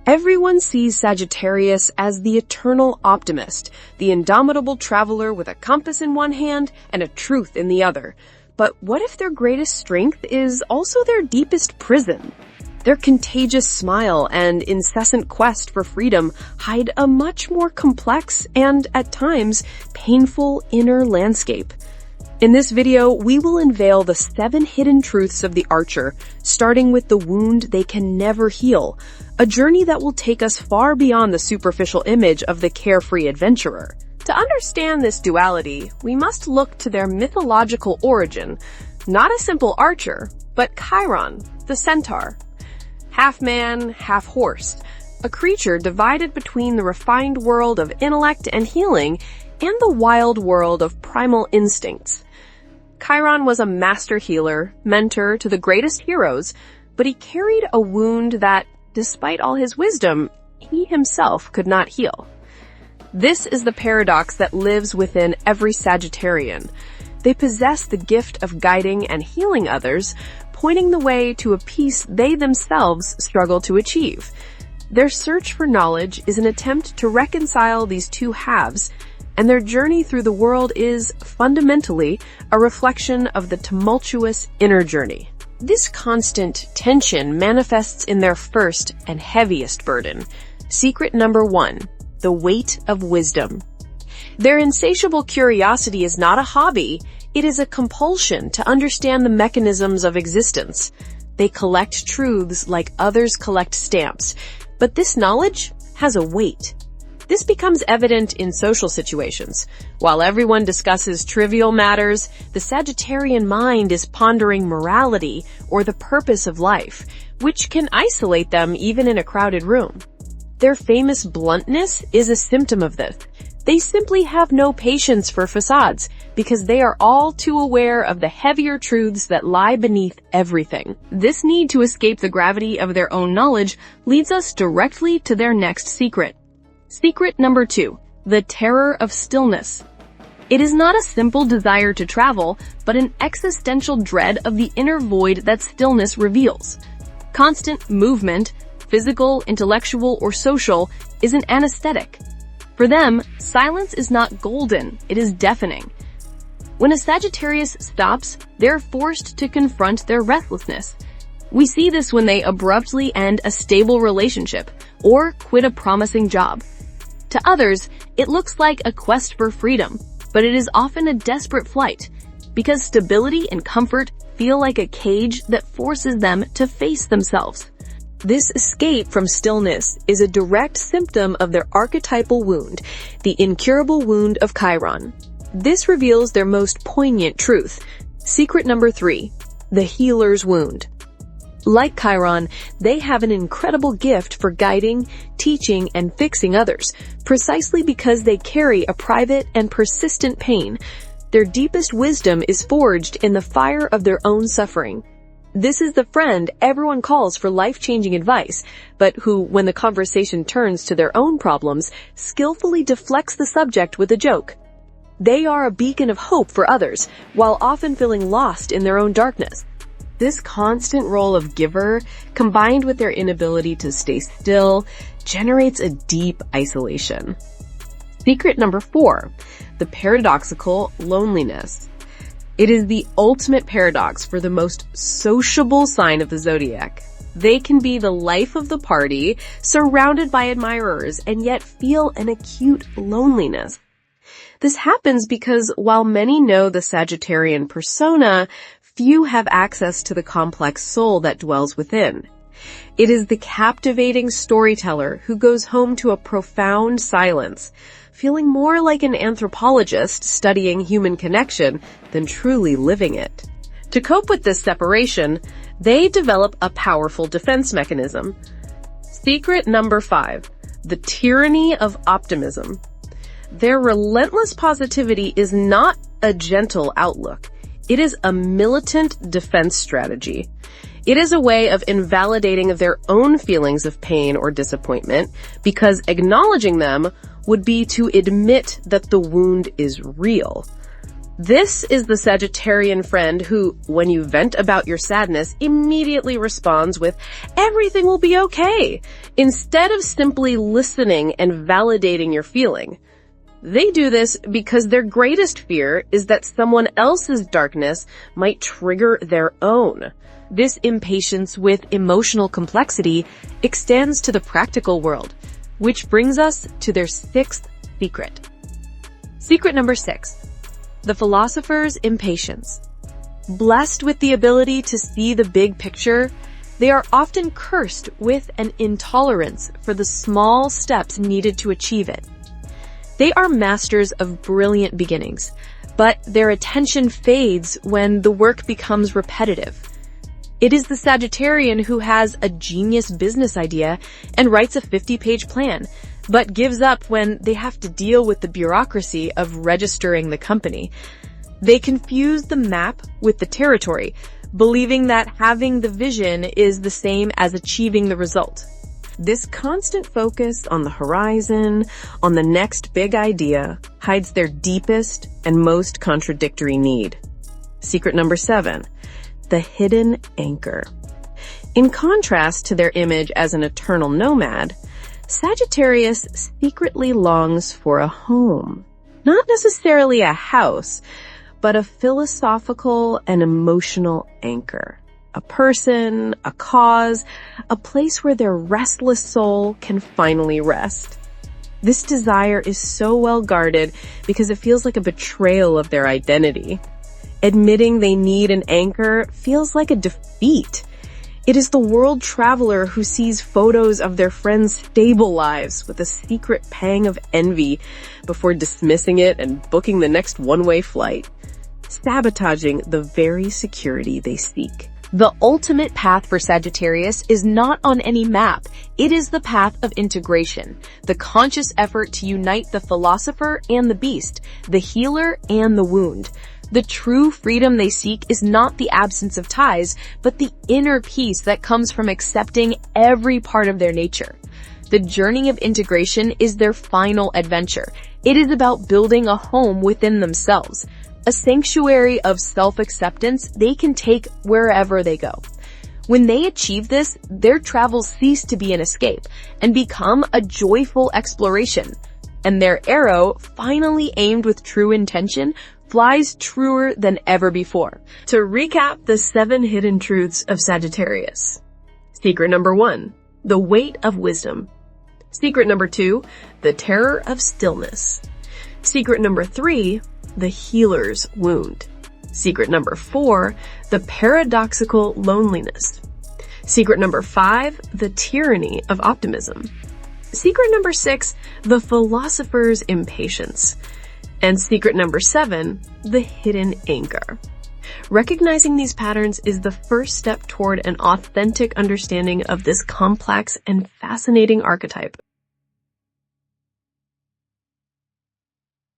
Everyone sees Sagittarius as the eternal optimist, the indomitable traveler with a compass in one hand and a truth in the other. But what if their greatest strength is also their deepest prison? Their contagious smile and incessant quest for freedom hide a much more complex and, at times, painful inner landscape. In this video, we will unveil the 7 hidden truths of the Archer, starting with the wound they can never heal, a journey that will take us far beyond the superficial image of the carefree adventurer. To understand this duality, we must look to their mythological origin, not a simple archer, but Chiron, the centaur. Half man, half horse, a creature divided between the refined world of intellect and healing and the wild world of primal instincts. Chiron was a master healer, mentor to the greatest heroes, but he carried a wound that, despite all his wisdom, he himself could not heal. This is the paradox that lives within every Sagittarian. They possess the gift of guiding and healing others, pointing the way to a peace they themselves struggle to achieve. Their search for knowledge is an attempt to reconcile these two halves, and their journey through the world is, fundamentally, a reflection of the tumultuous inner journey. This constant tension manifests in their first and heaviest burden. Secret number 1, the weight of wisdom. Their insatiable curiosity is not a hobby, it is a compulsion to understand the mechanisms of existence. They collect truths like others collect stamps, but this knowledge has a weight. This becomes evident in social situations. While everyone discusses trivial matters, the Sagittarian mind is pondering morality or the purpose of life, which can isolate them even in a crowded room. Their famous bluntness is a symptom of this. They simply have no patience for facades because they are all too aware of the heavier truths that lie beneath everything. This need to escape the gravity of their own knowledge leads us directly to their next secret. Secret number 2, the terror of stillness. It is not a simple desire to travel, but an existential dread of the inner void that stillness reveals. Constant movement, physical, intellectual, or social, is an anesthetic. For them, silence is not golden, it is deafening. When a Sagittarius stops, they're forced to confront their restlessness. We see this when they abruptly end a stable relationship or quit a promising job. To others, it looks like a quest for freedom, but it is often a desperate flight, because stability and comfort feel like a cage that forces them to face themselves. This escape from stillness is a direct symptom of their archetypal wound, the incurable wound of Chiron. This reveals their most poignant truth. Secret number 3, the healer's wound. Like Chiron, they have an incredible gift for guiding, teaching, and fixing others, precisely because they carry a private and persistent pain. Their deepest wisdom is forged in the fire of their own suffering. This is the friend everyone calls for life-changing advice, but who, when the conversation turns to their own problems, skillfully deflects the subject with a joke. They are a beacon of hope for others, while often feeling lost in their own darkness. This constant role of giver, combined with their inability to stay still, generates a deep isolation. Secret number 4, the paradoxical loneliness. It is the ultimate paradox for the most sociable sign of the Zodiac. They can be the life of the party, surrounded by admirers, and yet feel an acute loneliness. This happens because while many know the Sagittarian persona, few have access to the complex soul that dwells within. It is the captivating storyteller who goes home to a profound silence, feeling more like an anthropologist studying human connection than truly living it. To cope with this separation, they develop a powerful defense mechanism. Secret number 5, the tyranny of optimism. Their relentless positivity is not a gentle outlook. It is a militant defense strategy. It is a way of invalidating their own feelings of pain or disappointment, because acknowledging them would be to admit that the wound is real. This is the Sagittarian friend who, when you vent about your sadness, immediately responds with, "Everything will be okay," instead of simply listening and validating your feeling. They do this because their greatest fear is that someone else's darkness might trigger their own. This impatience with emotional complexity extends to the practical world, which brings us to their sixth secret. Secret number 6. The philosopher's impatience. Blessed with the ability to see the big picture, they are often cursed with an intolerance for the small steps needed to achieve it. They are masters of brilliant beginnings, but their attention fades when the work becomes repetitive. It is the Sagittarian who has a genius business idea and writes a 50-page plan, but gives up when they have to deal with the bureaucracy of registering the company. They confuse the map with the territory, believing that having the vision is the same as achieving the result. This constant focus on the horizon, on the next big idea, hides their deepest and most contradictory need. Secret number 7. The hidden anchor. In contrast to their image as an eternal nomad, Sagittarius secretly longs for a home. Not necessarily a house, but a philosophical and emotional anchor. A person, a cause, a place where their restless soul can finally rest. This desire is so well guarded because it feels like a betrayal of their identity. Admitting they need an anchor feels like a defeat. It is the world traveler who sees photos of their friends' stable lives with a secret pang of envy before dismissing it and booking the next one-way flight, sabotaging the very security they seek. The ultimate path for Sagittarius is not on any map. It is the path of integration, the conscious effort to unite the philosopher and the beast, the healer and the wound. The true freedom they seek is not the absence of ties, but the inner peace that comes from accepting every part of their nature. The journey of integration is their final adventure. It is about building a home within themselves, a sanctuary of self-acceptance they can take wherever they go. When they achieve this, their travels cease to be an escape and become a joyful exploration. And their arrow, finally aimed with true intention, flies truer than ever before. To recap the 7 hidden truths of Sagittarius. Secret number 1, the weight of wisdom. Secret number 2, the terror of stillness. Secret number 3, the healer's wound. Secret number 4, the paradoxical loneliness. Secret number 5, the tyranny of optimism. Secret number 6, the philosopher's impatience. And secret number 7, the hidden anchor. Recognizing these patterns is the first step toward an authentic understanding of this complex and fascinating archetype.